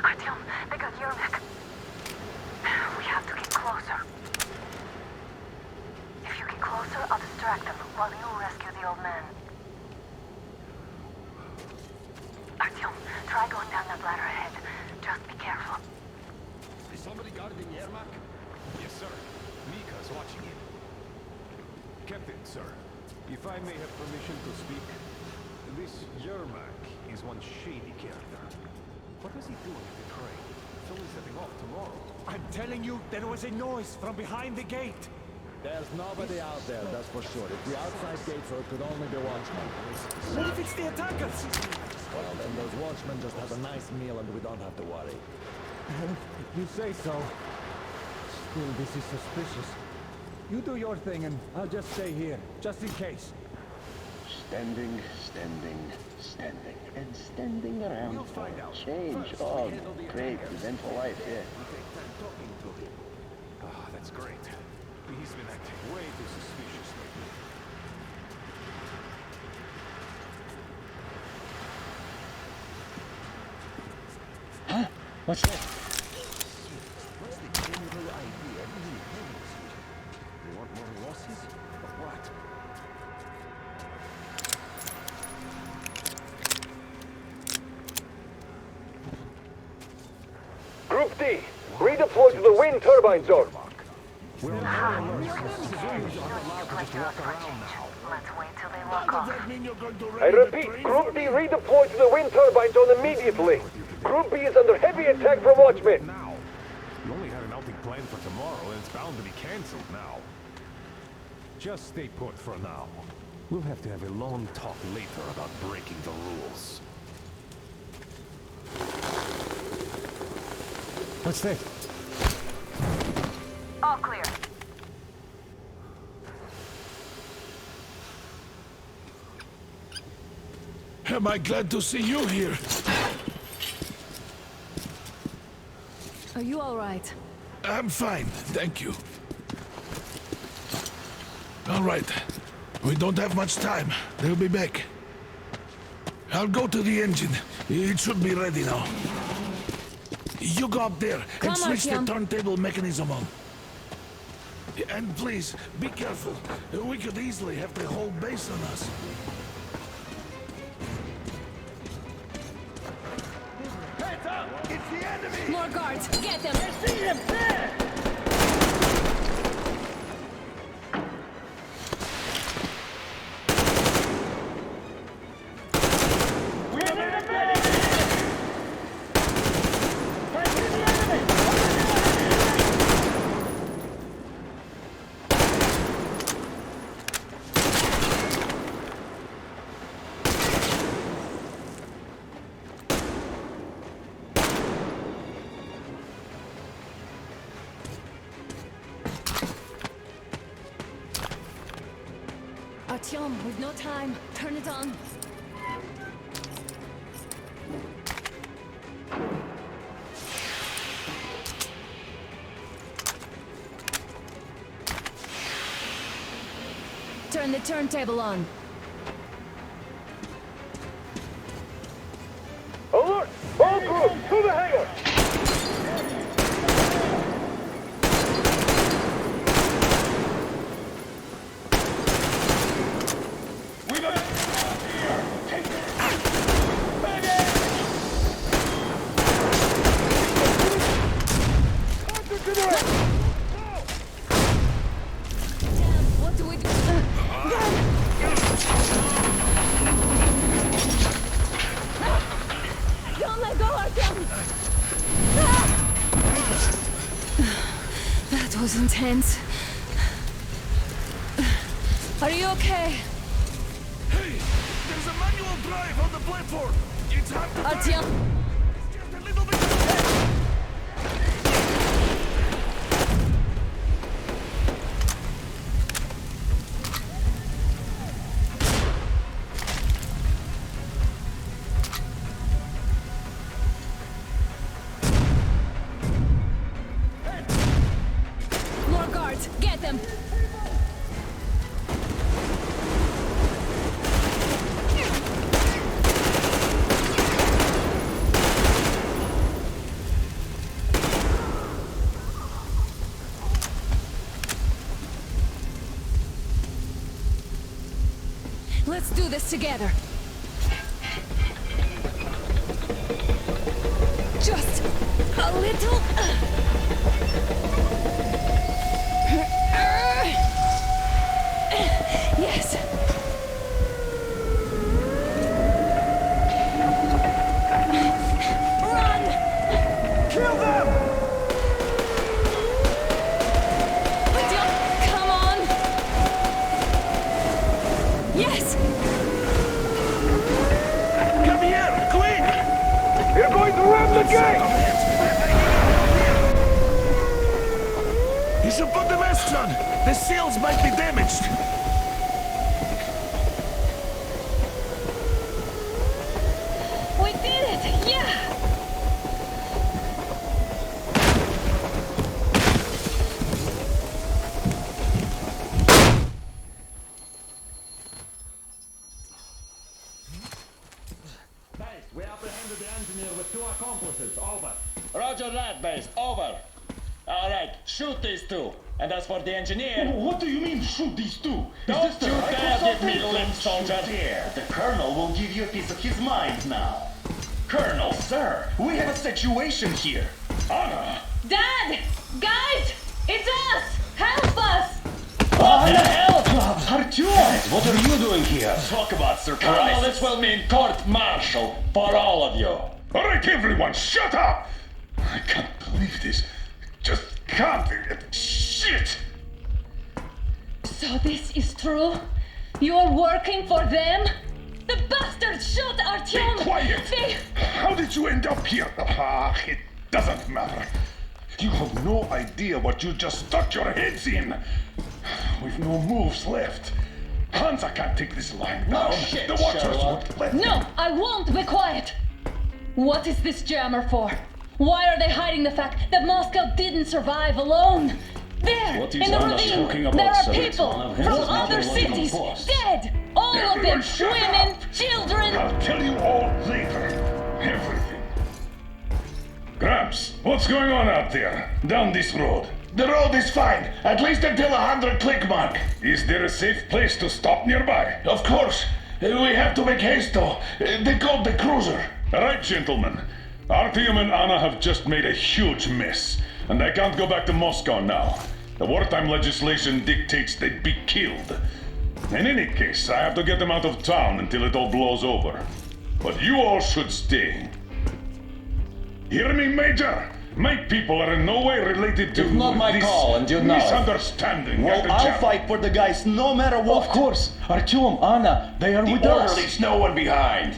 Artyom, they got your neck. We have to get closer. If you get closer, I'll distract them while you rescue the old man. Artyom, try going down that ladder ahead. Just be careful. Is somebody guarding Yermak? Yes, sir. Mika's watching him. Captain, sir, if I may have permission to speak, this Yermak is one shady character. What was he doing at the train? It's only setting off tomorrow. I'm telling you, there was a noise from behind the gate. There's nobody out there, that's for sure. If the outside gates are, it could only be watchmen. What if it's the attackers? Well, then those watchmen just have a nice meal and we don't have to worry. If you say so. Still, this is suspicious. You do your thing and I'll just stay here, just in case. Standing, and standing around. We'll find out. Change. First, Oh, we handle the great, attackers. eventful life, yeah. We take time talking to him. Ah, that's great. He's been acting way too suspicious lately. Huh? What's that? What's the general idea of these heavens here? They want more losses? Or what? Group D, redeploy to the wind turbine zone. We're on high alert. Let's wait till they walk off. I repeat, Group D redeploy to the wind turbine zone immediately. Group B is under heavy attack from watchmen. Now. We only had an outing planned for tomorrow, and it's bound to be cancelled now. Just stay put for now. We'll have to have a long talk later about breaking the rules. What's that? All clear. Am I glad to see you here? Are you all right? I'm fine, thank you. All right. We don't have much time. They'll be back. I'll go to the engine. It should be ready now. You go up there Come and on, switch the Artyom. turntable mechanism on. And please, be careful. We could easily have the whole base on us. Heads up! It's the enemy! More guards! Get them! See him there! Artyom, we've no time. Turn it on. Turn the turntable on. Alert! All groups to the hangar! What do we do? Don't let go, Artyom! That was intense. Are you okay? Hey, there's a manual drive on the platform. It's hard to turn. Artyom! Just a little bit. More guards! Get them! Let's do this together. Just a little. Yes. Run! Kill them! Artyom, come on! Yes! Come here, quick! You're going to ram the gate! You should put the masks on. The seals might be damaged. We did it! Yeah! We apprehended the engineer with 2 accomplices. Over. Roger that, base. Over. All right, shoot these 2. And as for the engineer... What do you mean, shoot these 2? Don't you dare give me lip, soldier! Dare. The Colonel will give you a piece of his mind now. Colonel, sir, we have a situation here. Anna! Dad! Guys! It's us! Help us! What the hell? Artyom! What are you doing here? Talk about surprise. Colonel, This will mean court-martial for all of you. All right, everyone, shut up! I can't believe this. Just can't. Shit! So this is true? You're working for them? The bastards shot Artyom! Be quiet! They... How did you end up here? It doesn't matter. You have no idea what you just stuck your heads in. We've no moves left. Hansa can't take this line now. shit, The Watchers Sherlock. won't let No, I won't be quiet! What is this jammer for? Why are they hiding the fact that Moscow didn't survive alone? There, What is in the Anna ravine, talking about, there are sir? It's people one of his from making other a little cities, post. dead! All of them, Everyone shut women, up. children! I'll tell you all later. Everything. Gramps, what's going on out there? Down this road? The road is fine, at least until 100 click mark. Is there a safe place to stop nearby? Of course. We have to make haste though. They called the cruiser. All right, gentlemen. Artyom and Anna have just made a huge mess, and I can't go back to Moscow now. The wartime legislation dictates they'd be killed. In any case, I have to get them out of town until it all blows over. But you all should stay. Hear me, Major? My people are in no way related to It's not my this call, and you know it. misunderstanding. Well, at the I'll camp. fight for the guys no matter what. Of course, Artyom, Anna, they are with The us. orderlies, no one behind.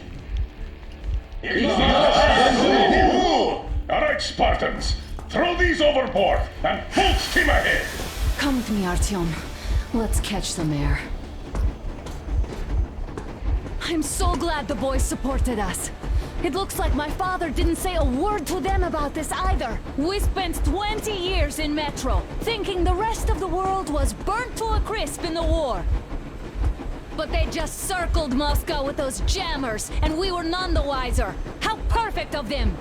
All right, Spartans. Throw these overboard and full steam ahead. Come with me, Artyom. Let's catch some air. I'm so glad the boys supported us. It looks like my father didn't say a word to them about this either. We spent 20 years in Metro, thinking the rest of the world was burnt to a crisp in the war. But they just circled Moscow with those jammers, and we were none the wiser. How perfect of them!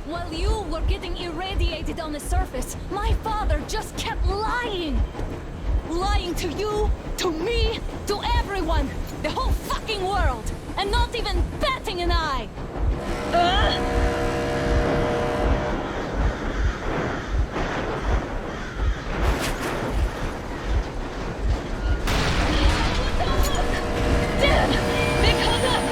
While you were getting irradiated on the surface, my father just kept lying! Lying to you, to me, to everyone! The whole fucking world! And not even batting an eye! Damn! They caught up!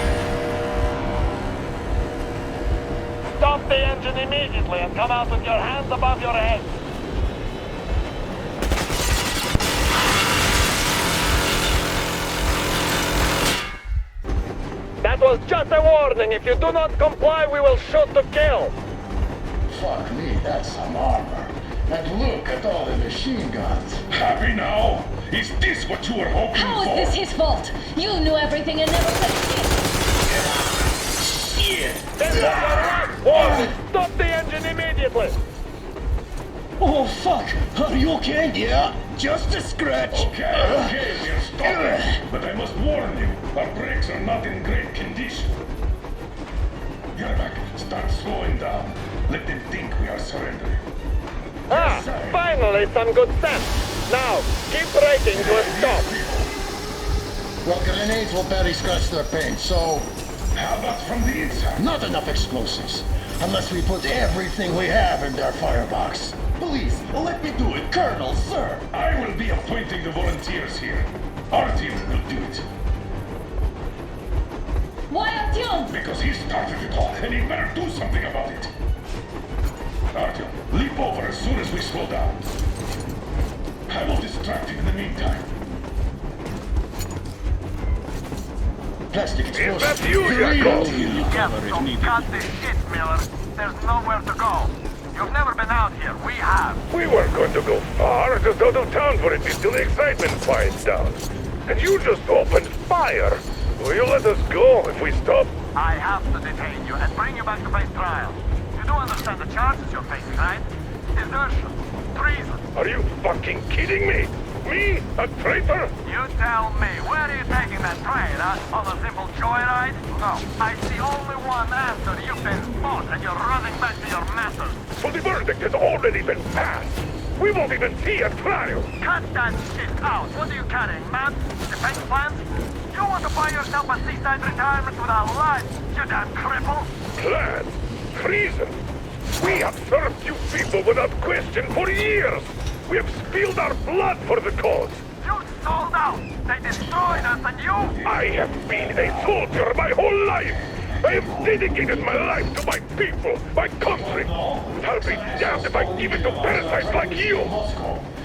Stop the engine immediately and come out with your hands above your head. That was just a warning. If you do not comply, we will shoot to kill. Fuck me, that's some armor. And look at all the machine guns. Happy now? Is this what you were hoping How for? is this his fault? You knew everything and never said shit! This was your last warning. Stop the engine immediately. Oh, fuck! Are you okay? Yeah, just a scratch. Okay, we're stopping. But I must warn you, our brakes are not in great condition. Yermak, start slowing down. Let them think we are surrendering. Ah, finally some good sense. Now, keep braking to a stop. Well, grenades will barely scratch their paint, so... How about from the inside? Not enough explosives. Unless we put everything we have in their firebox. Please, let me do it, Colonel, sir. I will be appointing the volunteers here. Artyom will do it. Why Artyom? Because he started it all, and he better do something about it. Artyom, leap over as soon as we slow down. I will distract him in the meantime. Plastic explosive. Is that you, Jacob? Yes, so cut this shit, Miller. There's nowhere to go. You've never been out here. We have. We weren't going to go far, just out of town for a bit till the excitement quiets down. And you just opened fire. Will you let us go if we stop? I have to detain you and bring you back to face trial. You do understand the charges you're facing, right? Desertion. Treason. Are you fucking kidding me? Me? A traitor? You tell me, where are you taking that train, huh? On a simple joyride? No, I see only one answer. You've been spot and you're running back to your masters. So the verdict has already been passed. We won't even see a trial. Cut that shit out. What are you carrying, maps? Defense plans? You want to buy yourself a seaside retirement without life, you damn cripple? Plans? Treason? We have served you people without question for years. We have spilled our blood for the cause. You sold out. They destroyed us and you... I have been a soldier my whole life. I have dedicated my life to my people, my country. I'll be damned if I give it to parasites like you.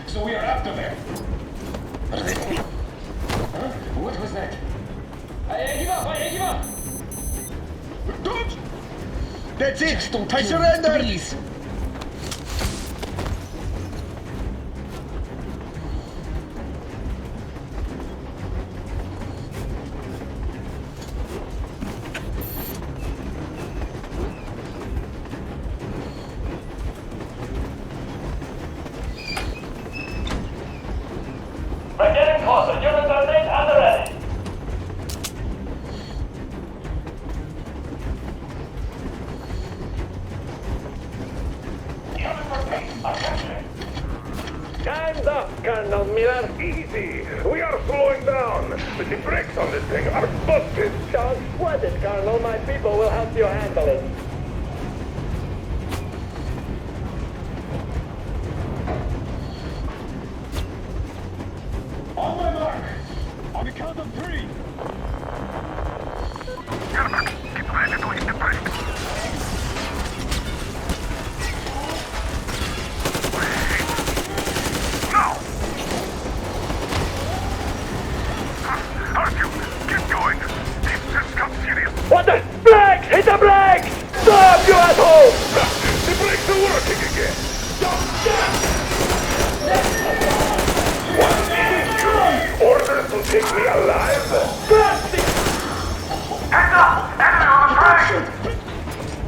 So we are after them. Huh? What was that? I give up! Don't! That's it! I surrender! Please! We're getting closer. Unit 13 at the ready. Unit 13, attention. Time's up, Colonel Miller. Easy. We are slowing down. But the brakes on this thing are busted. Don't sweat it, Colonel. My people will help you handle it. On my mark. On the count of 3. Get ready to hit the brakes. Now! Artyom, keep going. This just got serious. What the? Brakes! Hit the brakes! Stop, you asshole! The brakes are working again. What? Orders to take me alive? Blasting! Heads up! Enemy on the train!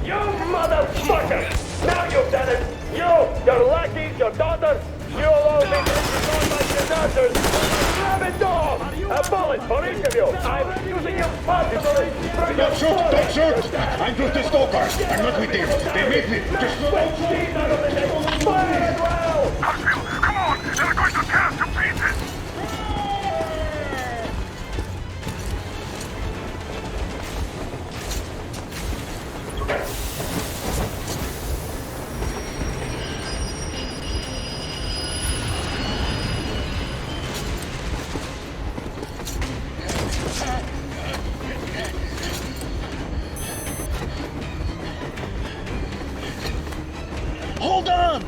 You motherfucker! Now you've done it! You, your lackeys, your daughters, you all think this is my deserters! Grab it off! A bullet for each of you! I'm using you possibly for your Don't shoot! Don't shoot! I'm just a stalker! I'm not with them! They made me! Just Fire as well! Artyom, come on! They're going to tear us to pieces! Hold on!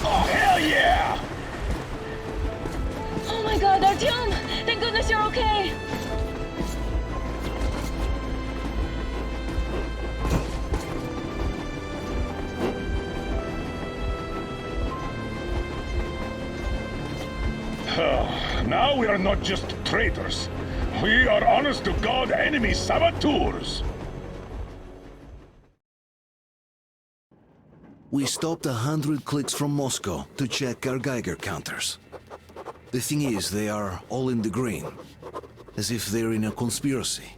Oh, hell yeah! Oh my god, Artyom! Thank goodness you're okay! Now we are not just traitors. We are honest-to-God enemy saboteurs. We stopped 100 clicks from Moscow to check our Geiger counters. The thing is, they are all in the green, as if they're in a conspiracy.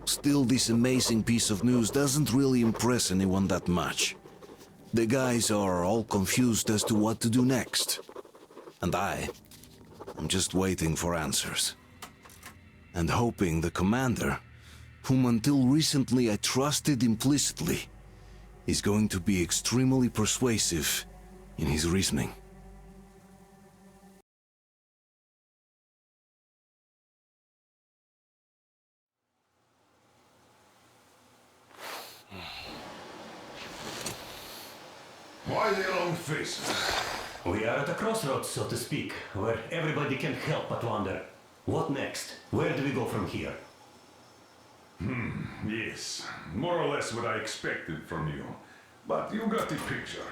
Still, this amazing piece of news doesn't really impress anyone that much. The guys are all confused as to what to do next. And I'm just waiting for answers. And hoping the commander, whom until recently I trusted implicitly, is going to be extremely persuasive in his reasoning. Why the long faces? We are at a crossroads, so to speak, where everybody can't help but wonder, what next? Where do we go from here? Yes, more or less what I expected from you. But you got the picture.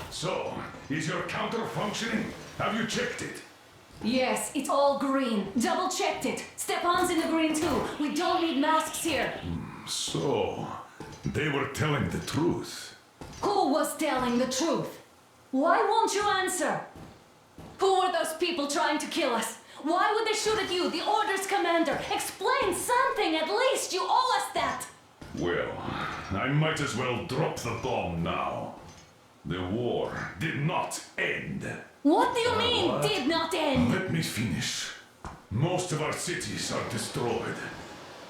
So, is your counter functioning? Have you checked it? Yes, it's all green. Double-checked it. Stepan's in the green too. We don't need masks here. So, they were telling the truth. Who was telling the truth? Why won't you answer? Who were those people trying to kill us? Why would they shoot at you, the Order's commander? Explain something, at least! You owe us that! Well, I might as well drop the bomb now. The war did not end. What do you mean, What? did not end? Let me finish. Most of our cities are destroyed.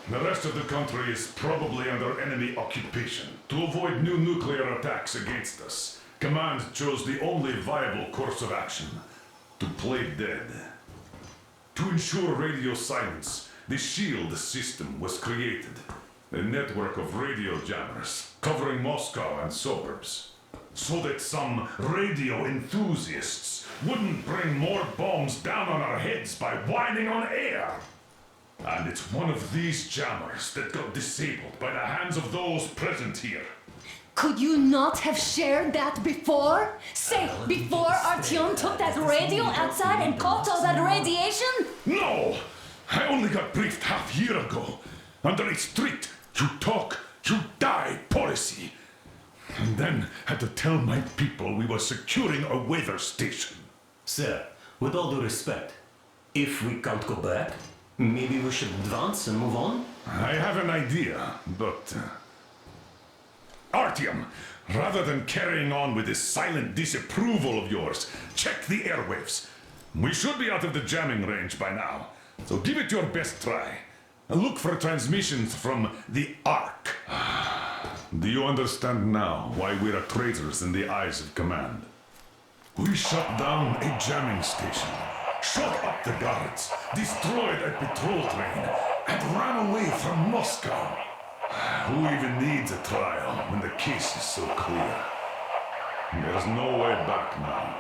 The rest of the country is probably under enemy occupation. To avoid new nuclear attacks against us, Command chose the only viable course of action: to play dead. To ensure radio silence, the SHIELD system was created. A network of radio jammers covering Moscow and suburbs. So that some radio enthusiasts wouldn't bring more bombs down on our heads by whining on air. And it's one of these jammers that got disabled by the hands of those present here. Could you not have shared that before? Say, before Artyom took that radio outside and caught all that radiation? No! I only got briefed half year ago. Under a strict, you talk, you die policy. And then had to tell my people we were securing a weather station. Sir, with all due respect, if we can't go back, maybe we should advance and move on? I have an idea, but... Artyom, rather than carrying on with this silent disapproval of yours, check the airwaves. We should be out of the jamming range by now, so give it your best try. And look for transmissions from the Ark. Do you understand now why we are traitors in the eyes of Command? We shut down a jamming station, shot up the guards, destroyed a patrol train, and ran away from Moscow. Who even needs a trial when the case is so clear? There's no way back now.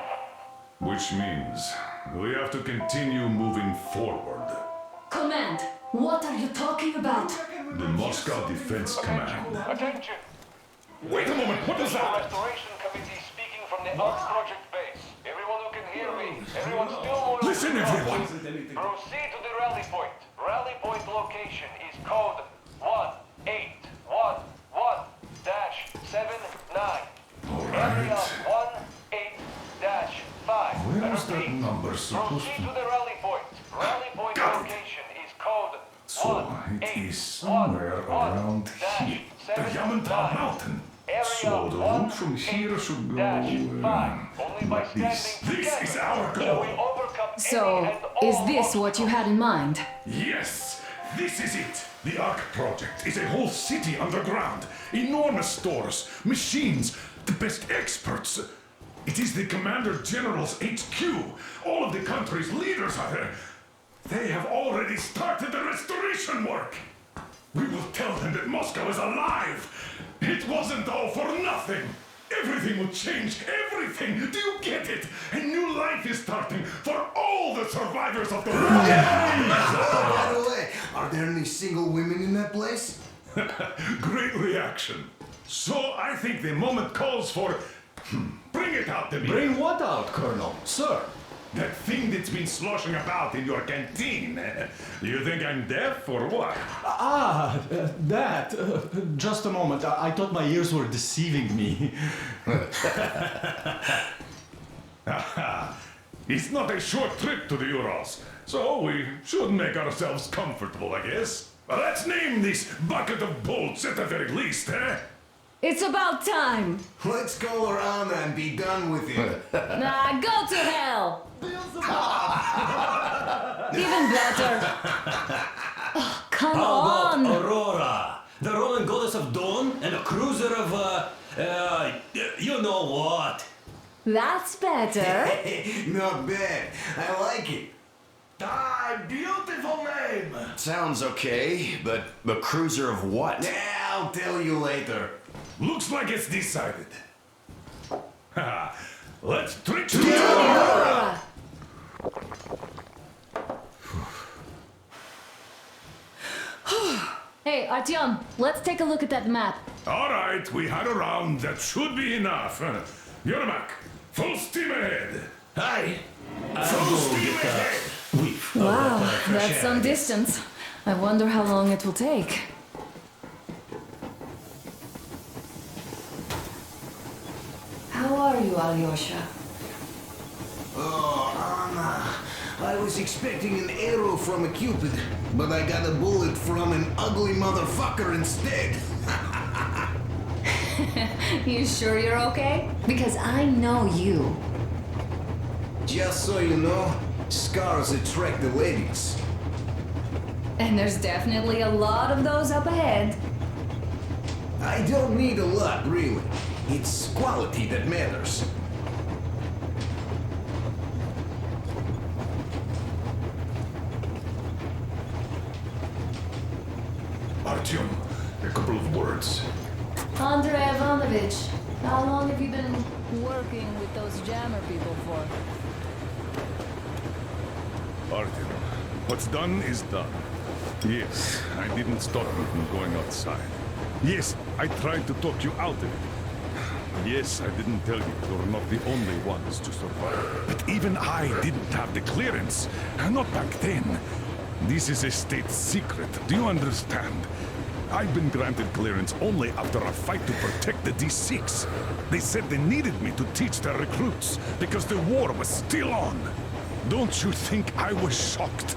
Which means we have to continue moving forward. Command, what are you talking about? The Moscow Defense Command. Attention! Wait a moment, what is that? Restoration Committee speaking from the Ark Project base. Everyone who can hear me, everyone still more... Listen, everyone! Proceed to the rally point. Rally point location is code 1811-79. Area 18-5. Where is that number supposed Proceed to... to the rally point. Rally point location is code So it is somewhere around here. The Yamantau Mountain. So the route from here should go like this. This is our goal. So, is this what you had in mind? Yes, this is it. The Ark Project is a whole city underground. Enormous stores, machines, the best experts. It is the Commander General's HQ. All of the country's leaders are there. They have already started the restoration work. We will tell them that Moscow is alive. It wasn't all for nothing. Everything will change, everything. Do you get it? A new life is starting for all the survivors of the war. By the way, are there any single women in that place? Great reaction. So I think the moment calls for... Bring it out to me. Bring what out, Colonel? Sir, That thing that's been sloshing about in your canteen. You think I'm deaf or what? That. Just a moment. I thought my ears were deceiving me. It's not a short trip to the Urals, so we should make ourselves comfortable, I guess. Let's name this bucket of bolts at the very least, eh? It's about time. Let's call her Anna and be done with it. Nah, go to hell. Even better. Oh, come How on. about Aurora, the Roman goddess of dawn and a cruiser of, you know what? That's better. Not bad. I like it. Ah, beautiful name! Sounds okay, but the cruiser of what? Yeah, I'll tell you later. Looks like it's decided. Let's trick to Aurora. Hey, Artyom, let's take a look at that map. All right, we had a round. That should be enough. Yermak, full steam ahead. Hi. Full steam ahead. Wow, that's some distance. I wonder how long it will take. How are you, Alyosha? Oh, Anna. I was expecting an arrow from a Cupid, but I got a bullet from an ugly motherfucker instead. You sure you're okay? Because I know you. Just so you know, scars attract the ladies. And there's definitely a lot of those up ahead. I don't need a lot, really. It's quality that matters. Artyom, a couple of words. Andrei Ivanovich, how long have you been working with those jammer people for? Artyom, what's done is done. Yes, I didn't stop you from going outside. Yes, I tried to talk you out of it. Yes, I didn't tell you you're not the only ones to survive. But even I didn't have the clearance. Not back then. This is a state secret. Do you understand? I've been granted clearance only after a fight to protect the D6. They said they needed me to teach their recruits because the war was still on. Don't you think I was shocked?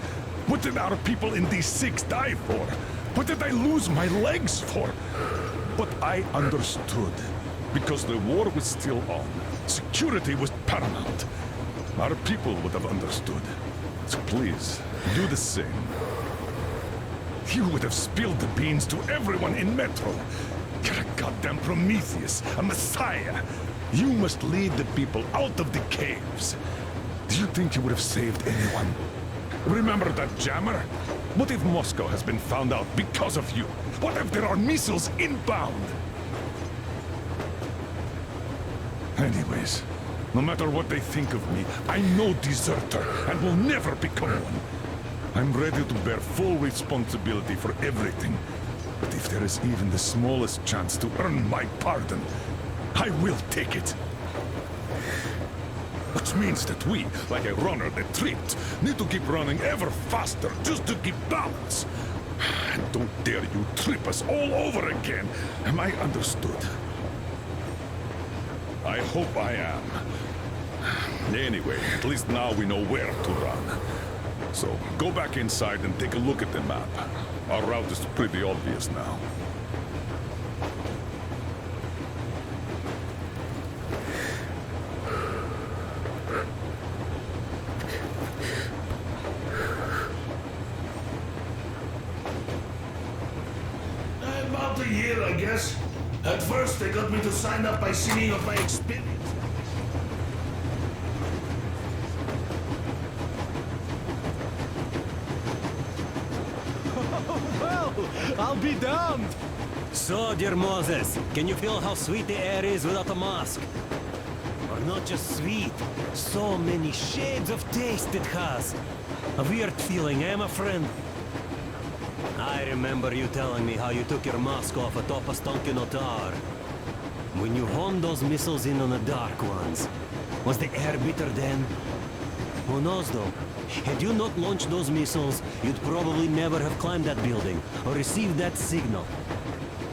What did our people in D6 die for? What did I lose my legs for? But I understood. Because the war was still on. Security was paramount. Our people would have understood. So please, do the same. You would have spilled the beans to everyone in Metro. You're a goddamn Prometheus, a messiah. You must lead the people out of the caves. Do you think you would have saved anyone? Remember that jammer? What if Moscow has been found out because of you? What if there are missiles inbound? Anyways, no matter what they think of me, I'm no deserter and will never become one. I'm ready to bear full responsibility for everything. But if there is even the smallest chance to earn my pardon, I will take it. Which means that we, like a runner that tripped, need to keep running ever faster just to keep balance. And don't dare you trip us all over again. Am I understood? I hope I am. Anyway, at least now we know where to run. So, go back inside and take a look at the map. Our route is pretty obvious now. About a year, I guess. At first, they got me to sign up by singing of my experience. Well, I'll be damned! So, dear Moses, can you feel how sweet the air is without a mask? Or not just sweet, so many shades of taste it has. A weird feeling, eh, my friend? I remember you telling me how you took your mask off atop a Stonkino tower. When you honed those missiles in on the Dark Ones, was the air bitter then? Who knows though? Had you not launched those missiles, you'd probably never have climbed that building or received that signal.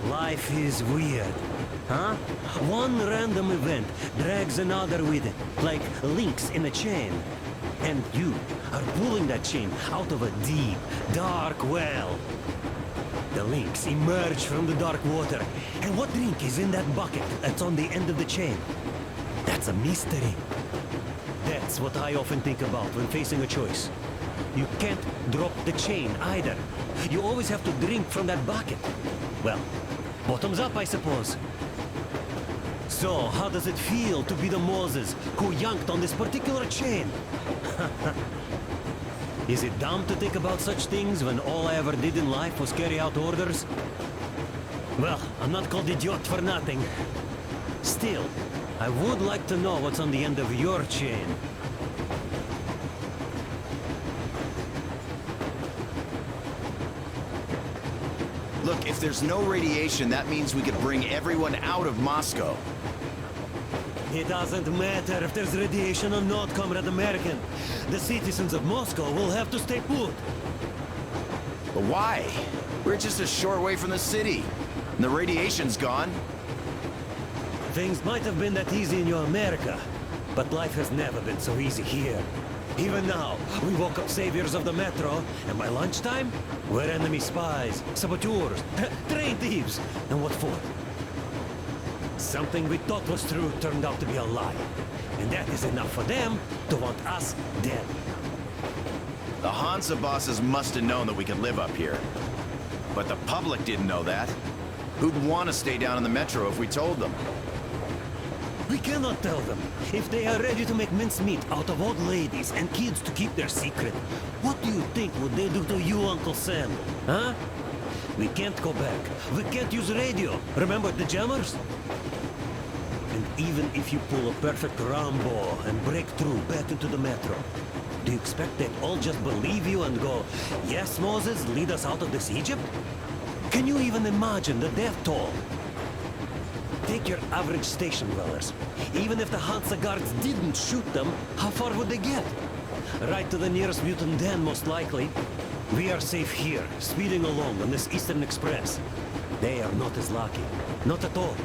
Life is weird, huh? One random event drags another with it, like links in a chain. And you are pulling that chain out of a deep, dark well. The links emerge from the dark water. And what drink is in that bucket that's on the end of the chain? That's a mystery. That's what I often think about when facing a choice. You can't drop the chain either. You always have to drink from that bucket. Well, bottoms up, I suppose. So, how does it feel to be the Moses who yanked on this particular chain? Is it dumb to think about such things when all I ever did in life was carry out orders? Well, I'm not called idiot for nothing. Still, I would like to know what's on the end of your chain. Look, if there's no radiation, that means we could bring everyone out of Moscow. It doesn't matter if there's radiation or not, Comrade American. The citizens of Moscow will have to stay put. But why? We're just a short way from the city. And the radiation's gone. Things might have been that easy in your America, but life has never been so easy here. Even now, we woke up saviors of the metro, and by lunchtime, we're enemy spies, saboteurs, train thieves, and what for? Something we thought was true turned out to be a lie. And that is enough for them to want us dead. The Hansa bosses must have known that we could live up here. But the public didn't know that. Who'd want to stay down in the metro if we told them? We cannot tell them. If they are ready to make mincemeat out of old ladies and kids to keep their secret, what do you think would they do to you, Uncle Sam? Huh? We can't go back. We can't use radio. Remember the jammers? And even if you pull a perfect Rambo and break through back into the metro, do you expect they'd all just believe you and go, yes, Moses, lead us out of this Egypt? Can you even imagine the death toll? Take your average station dwellers. Even if the Hansa guards didn't shoot them, how far would they get? Right to the nearest mutant den, most likely. We are safe here, speeding along on this Eastern Express. They are not as lucky. Not at all.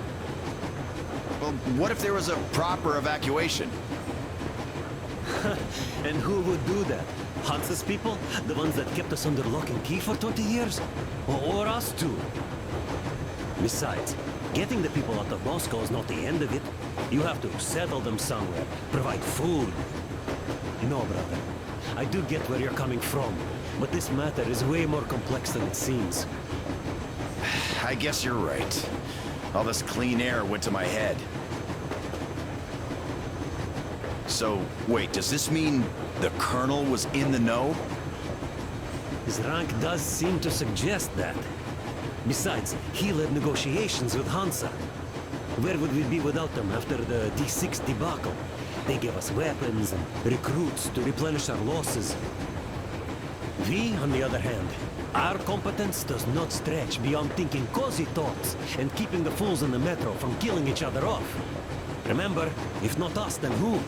Well, what if there was a proper evacuation? And who would do that? Hansa's people? The ones that kept us under lock and key for 20 years? Or us too? Besides, getting the people out of Moscow is not the end of it. You have to settle them somewhere, provide food. No, brother. I do get where you're coming from, but this matter is way more complex than it seems. I guess you're right. All this clean air went to my head. So, wait, does this mean the Colonel was in the know? His rank does seem to suggest that. Besides, he led negotiations with Hansa. Where would we be without them after the D6 debacle? They gave us weapons and recruits to replenish our losses. We, on the other hand, our competence does not stretch beyond thinking cozy thoughts and keeping the fools in the metro from killing each other off. Remember, if not us, then who?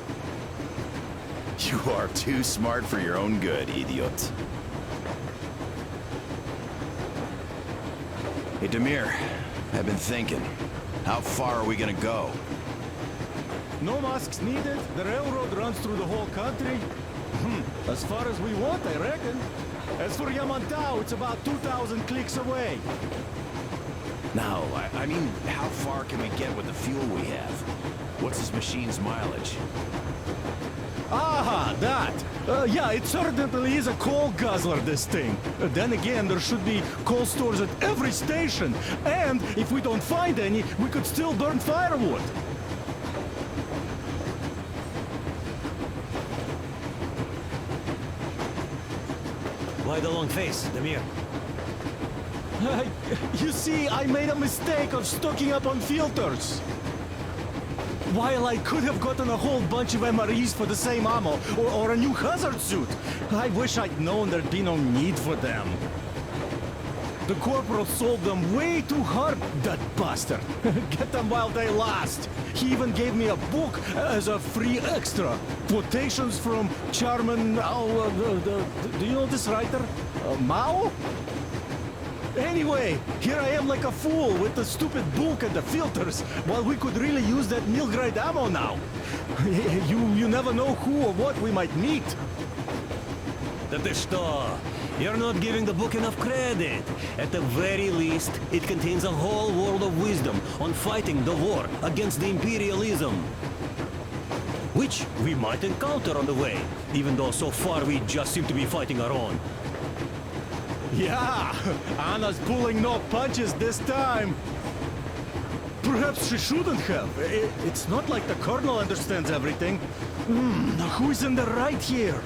You are too smart for your own good, idiot. Hey, Demir, I've been thinking. How far are we gonna go? No masks needed. The railroad runs through the whole country. As far as we want, I reckon. As for Yamantau, it's about 2,000 clicks away. No, I mean, how far can we get with the fuel we have? What's this machine's mileage? Aha, that! Yeah, it certainly is a coal guzzler, this thing. Then again, there should be coal stores at every station. And if we don't find any, we could still burn firewood. Why the long face, Demir? You see, I made a mistake of stocking up on filters. While I could have gotten a whole bunch of MREs for the same ammo, or a new hazard suit, I wish I'd known there'd be no need for them. The corporal sold them way too hard, that bastard. Get them while they last. He even gave me a book as a free extra. Quotations from Charman... do you know this writer? Mao? Anyway, here I am like a fool with the stupid book and the filters, while we could really use that meal-grade ammo now. You never know who or what we might meet. That is что? You're not giving the book enough credit. At the very least, it contains a whole world of wisdom on fighting the war against the imperialism. Which we might encounter on the way, even though so far we just seem to be fighting our own. Yeah, Anna's pulling no punches this time. Perhaps she shouldn't have. It's not like the Colonel understands everything. Who's in the right here?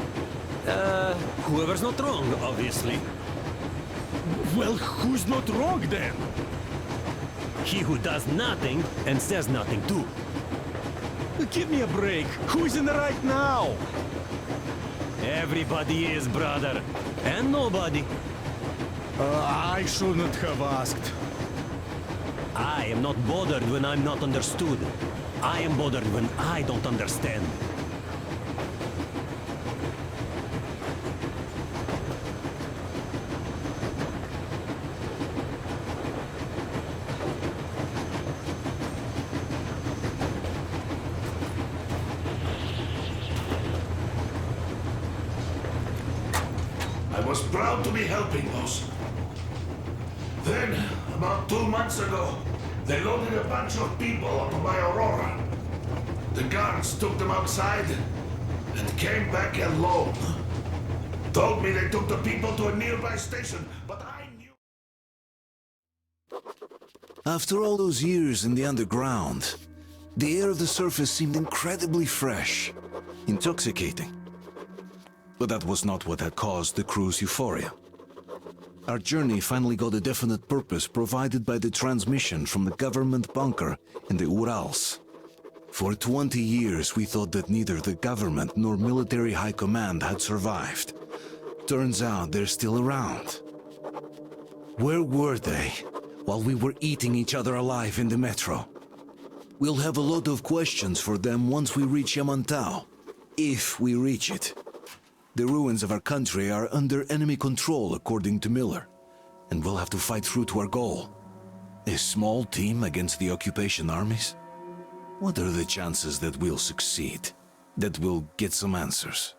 Whoever's not wrong, obviously. Well, who's not wrong then? He who does nothing and says nothing too. Give me a break. Who's in the right now? Everybody is, brother. And nobody. I shouldn't have asked. I am not bothered when I'm not understood. I am bothered when I don't understand. I was proud to be helping those. Then, about 2 months ago, they loaded a bunch of people up by Aurora. The guards took them outside and came back alone. Told me they took the people to a nearby station, but I knew... After all those years in the underground, the air of the surface seemed incredibly fresh, intoxicating. But that was not what had caused the crew's euphoria. Our journey finally got a definite purpose provided by the transmission from the government bunker in the Urals. For 20 years we thought that neither the government nor military high command had survived. Turns out they're still around. Where were they while we were eating each other alive in the metro? We'll have a lot of questions for them once we reach Yamantau, if we reach it. The ruins of our country are under enemy control, according to Miller, and we'll have to fight through to our goal. A small team against the occupation armies? What are the chances that we'll succeed? That we'll get some answers?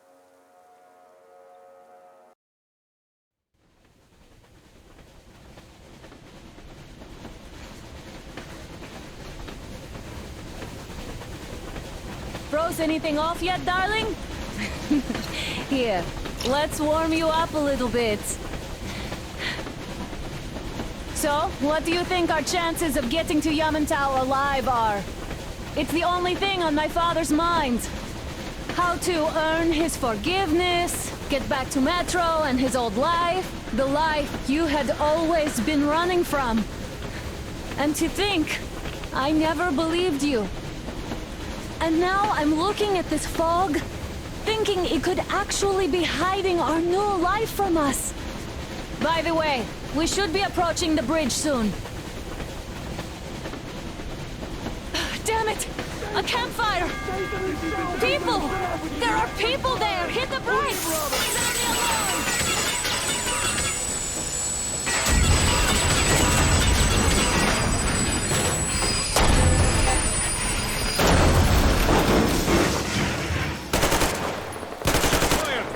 Froze anything off yet, darling? Here, let's warm you up a little bit. So, what do you think our chances of getting to Yamantau alive are? It's the only thing on my father's mind. How to earn his forgiveness, get back to Metro and his old life, the life you had always been running from. And to think, I never believed you. And now I'm looking at this fog, thinking it could actually be hiding our new life from us. By the way, we should be approaching the bridge soon. Damn it! A campfire! People! There are people there! Hit the brakes! Sound the alarm!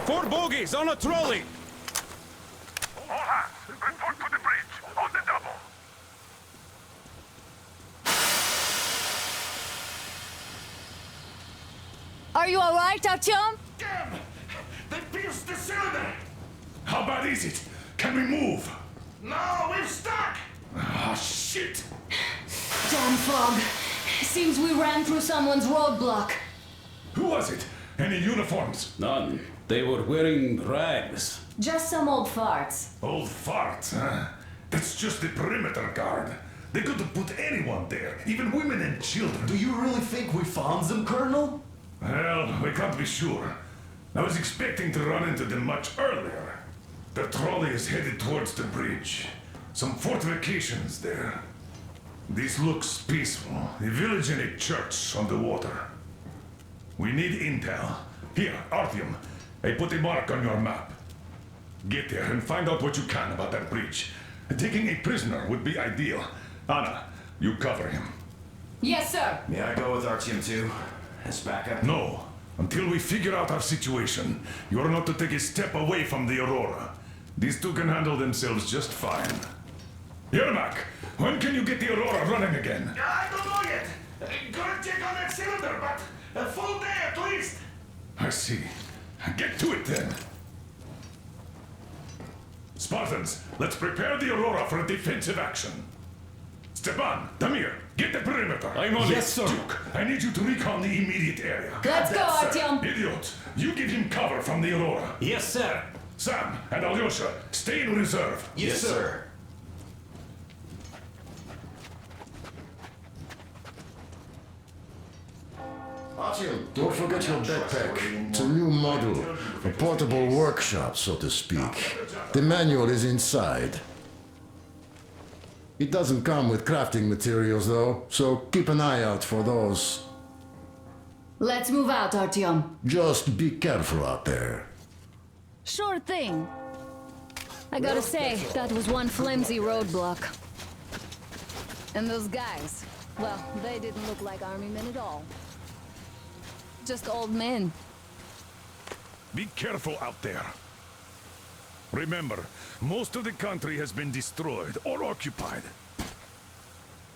Four bogies on a trolley! All hands, report to the bridge, on the double. Are you alright, Artyom? Damn! They pierced the cylinder! How bad is it? Can we move? No, we're stuck! Ah, shit! Damn fog. Seems we ran through someone's roadblock. Who was it? Any uniforms? None. They were wearing rags. Just some old farts. Old farts, huh? That's just the perimeter guard. They could have put anyone there, even women and children. Do you really think we found them, Colonel? Well, we can't be sure. I was expecting to run into them much earlier. The trolley is headed towards the bridge. some fortifications there. This looks peaceful. A village and a church on the water. We need intel. Here, Artyom, I put a mark on your map. Get there and find out what you can about that breach. Taking a prisoner would be ideal. Anna, you cover him. Yes, sir. May I go with Artyom too? As backup? No. Until we figure out our situation, you are not to take a step away from the Aurora. These two can handle themselves just fine. Yermak, when can you get the Aurora running again? I don't know yet. Gonna check on that cylinder, but a full day at least. I see. Get to it then. Spartans, let's prepare the Aurora for a defensive action. Stepan, Damir, get the perimeter. I'm on Yes, it. sir. Duke, I need you to recon the immediate area. Let's go, Artyom. Idiot, you give him cover from the Aurora. Yes, sir. Sam and Alyosha, stay in reserve. Yes, sir. Artyom, don't forget your backpack. It's a new model, a portable workshop, so to speak. The manual is inside. It doesn't come with crafting materials, though, so keep an eye out for those. Let's move out, Artyom. Just be careful out there. Sure thing. I gotta say, that was one flimsy roadblock. And those guys, well, they didn't look like army men at all. Just old men. Be careful out there. Remember, most of the country has been destroyed or occupied.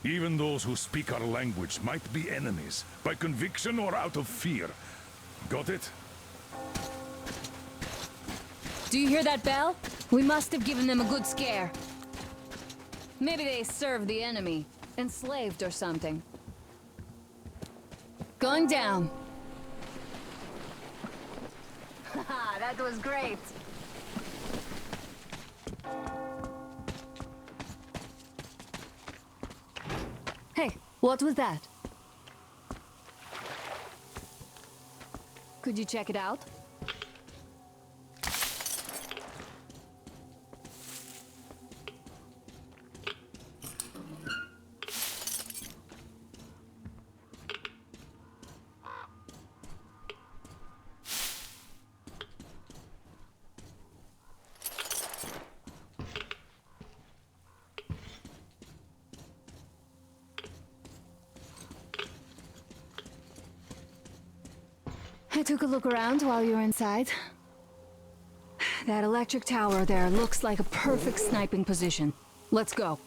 Even those who speak our language might be enemies, by conviction or out of fear. Got it? Do you hear that bell? We must have given them a good scare. Maybe they served the enemy, enslaved or something. Going down. Haha, that was great. Hey, what was that? Could you check it out? I took a look around while you were inside. That electric tower there looks like a perfect sniping position. Let's go.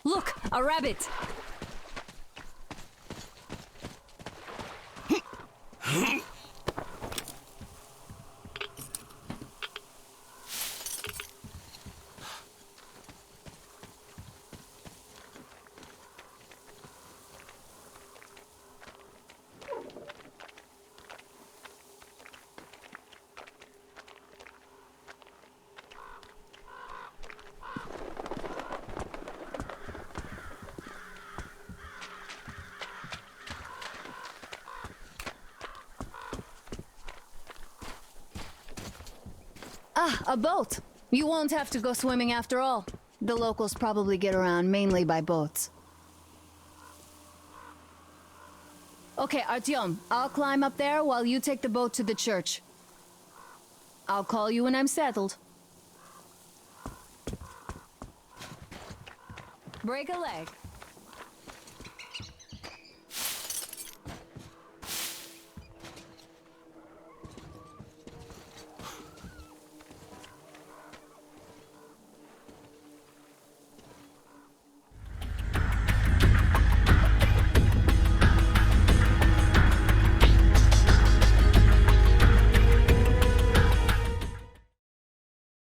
Look, a rabbit! Ah, a boat! You won't have to go swimming after all. The locals probably get around mainly by boats. Okay, Artyom, I'll climb up there while you take the boat to the church. I'll call you when I'm settled. Break a leg.